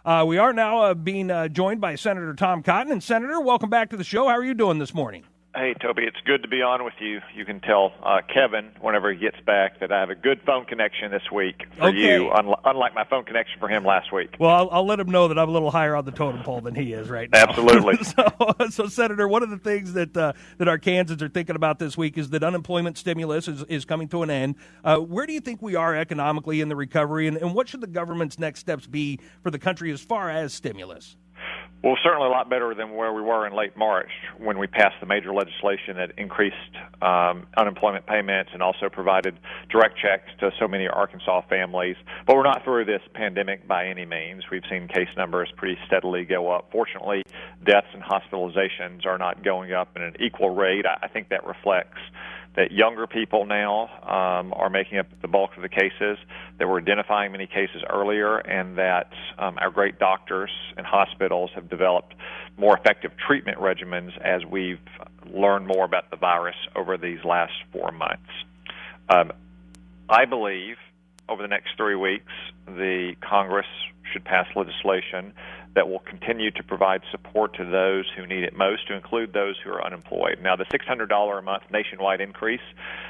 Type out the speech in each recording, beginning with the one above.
We are now being joined by Senator Tom Cotton. And Senator, welcome back to the show. How are you doing this morning? Hey, Toby, it's good to be on with you. You can tell Kevin, whenever he gets back, that I have a good phone connection this week for you, unlike my phone connection for him last week. Well, I'll let him know that I'm a little higher on the totem pole than he is right now. Absolutely. So, Senator, one of the things that Arkansans are thinking about this week is that unemployment stimulus is coming to an end. Where do you think we are economically in the recovery, and what should the government's next steps be for the country as far as stimulus? Well, certainly a lot better than where we were in late March when we passed the major legislation that increased unemployment payments and also provided direct checks to so many Arkansas families. But we're not through this pandemic by any means. We've seen case numbers pretty steadily go up. Fortunately, deaths and hospitalizations are not going up at an equal rate. I think that reflects that younger people now are making up the bulk of the cases, that we're identifying many cases earlier, and that our great doctors and hospitals have developed more effective treatment regimens as we've learned more about the virus over these last 4 months. I believe over the next 3 weeks, the Congress should pass legislation that will continue to provide support to those who need it most, to include those who are unemployed. Now, the $600 a month nationwide increase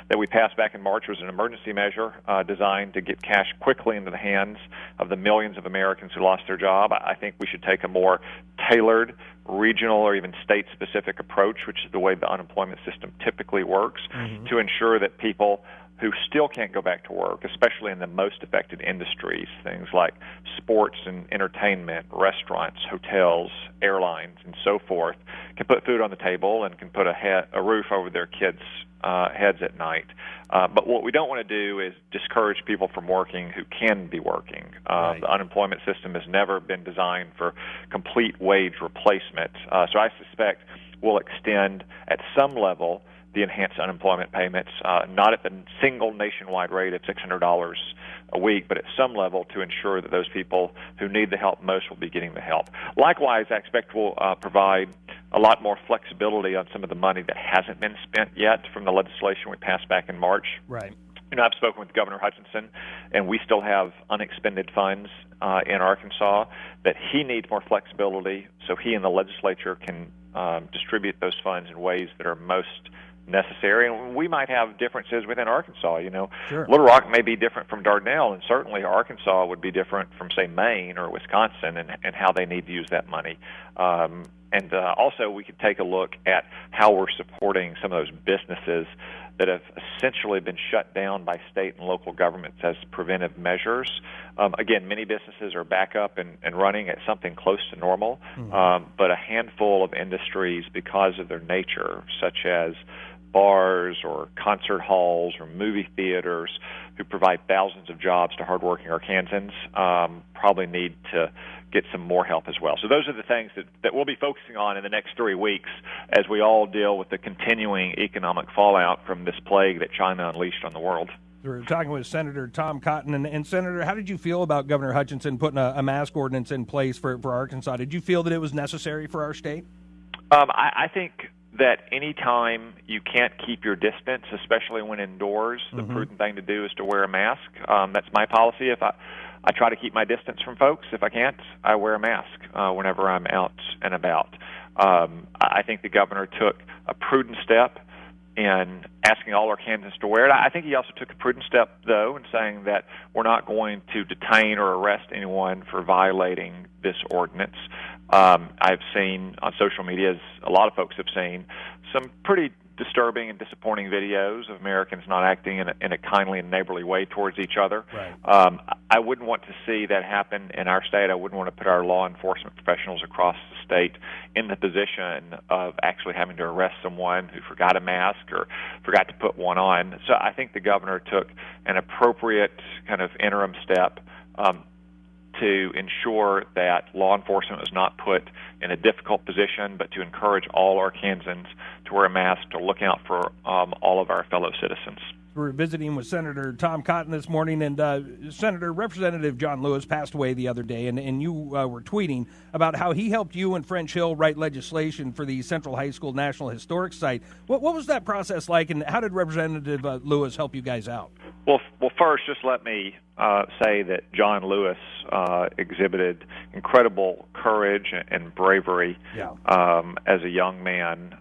that we passed back in March was an emergency measure designed to get cash quickly into the hands of the millions of Americans who lost their job. I think we should take a more tailored, regional or even state-specific approach, which is the way the unemployment system typically works, to ensure that people who still can't go back to work, especially in the most affected industries, things like sports and entertainment, restaurants, hotels, airlines, and so forth, can put food on the table and can put a roof over their kids' heads at night. But what we don't want to do is discourage people from working who can be working. Right. The unemployment system has never been designed for complete wage replacement. So I suspect we'll extend at some level the enhanced unemployment payments, not at the single nationwide rate of $600 a week, but at some level to ensure that those people who need the help most will be getting the help. Likewise, I expect we'll provide a lot more flexibility on some of the money that hasn't been spent yet from the legislation we passed back in March. Right. You know, I've spoken with Governor Hutchinson, and we still have unexpended funds in Arkansas that he needs more flexibility so he and the legislature can distribute those funds in ways that are most necessary. And we might have differences within Arkansas. You know, Sure. Little Rock may be different from Dardanelle, and certainly Arkansas would be different from, say, Maine or Wisconsin, and how they need to use that money. And also, we could take a look at how we're supporting some of those businesses that have essentially been shut down by state and local governments as preventive measures. Again, many businesses are back up and running at something close to normal, but a handful of industries, because of their nature, such as bars or concert halls or movie theaters, who provide thousands of jobs to hardworking Arkansans, probably need to get some more help as well. So those are the things that we'll be focusing on in the next 3 weeks as we all deal with the continuing economic fallout from this plague that China unleashed on the world. We're talking with Senator Tom Cotton. And Senator, how did you feel about Governor Hutchinson putting a mask ordinance in place for Arkansas? Did you feel that it was necessary for our state? I think that any time you can't keep your distance, especially when indoors, the prudent thing to do is to wear a mask. That's my policy. If I try to keep my distance from folks. If I can't, I wear a mask whenever I'm out and about. I think the governor took a prudent step in asking all Arkansans to wear it. I think he also took a prudent step, though, in saying that we're not going to detain or arrest anyone for violating this ordinance. I've seen on social media, as a lot of folks have seen, some pretty disturbing and disappointing videos of Americans not acting in a kindly and neighborly way towards each other. Right. I wouldn't want to see that happen in our state. I wouldn't want to put our law enforcement professionals across the state in the position of actually having to arrest someone who forgot a mask or forgot to put one on. So I think the governor took an appropriate kind of interim step to ensure that law enforcement was not put in a difficult position, but to encourage all Arkansans to wear a mask, to look out for all of our fellow citizens. We're visiting with Senator Tom Cotton this morning, and Representative John Lewis passed away the other day, and you were tweeting about how he helped you and French Hill write legislation for the Central High School National Historic Site. What was that process like, and how did Representative Lewis help you guys out? Well, first, just let me say that John Lewis exhibited incredible courage and bravery as a young man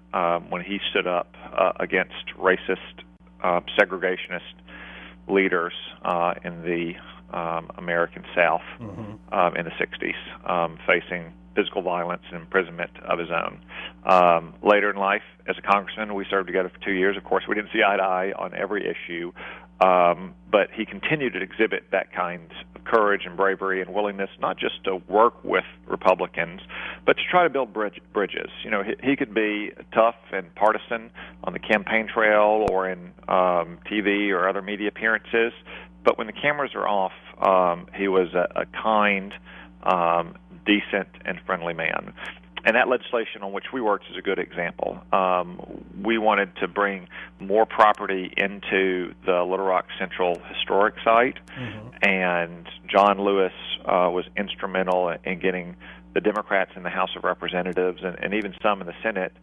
when he stood up against racist, segregationist leaders in the American South in the 60s, facing physical violence and imprisonment of his own. Later in life, as a congressman, we served together for 2 years. Of course, we didn't see eye to eye on every issue, but he continued to exhibit that kind of courage and bravery and willingness not just to work with Republicans, but to try to build bridges. You know, he could be tough and partisan on the campaign trail or in TV or other media appearances, but when the cameras are off, he was a kind, decent, and friendly man. And that legislation on which we worked is a good example. We wanted to bring more property into the Little Rock Central Historic Site, and John Lewis was instrumental in getting the Democrats in the House of Representatives and even some in the Senate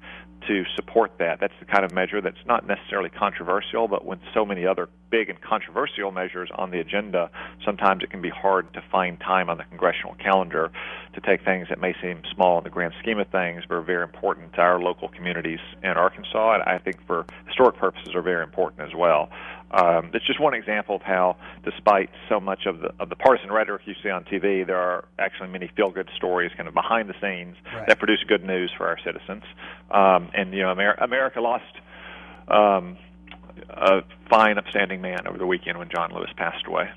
to support that. That's the kind of measure that's not necessarily controversial, but with so many other big and controversial measures on the agenda, sometimes it can be hard to find time on the congressional calendar to take things that may seem small in the grand scheme of things, but are very important to our local communities in Arkansas, and I think for historic purposes are very important as well. It's just one example of how, despite so much of the partisan rhetoric you see on TV, there are actually many feel-good stories kind of behind the scenes that produce good news for our citizens. And, you know, America lost a fine, upstanding man over the weekend when John Lewis passed away.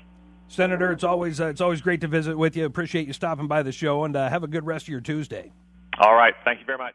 Senator, it's always great to visit with you. Appreciate you stopping by the show, and have a good rest of your Tuesday. All right. Thank you very much.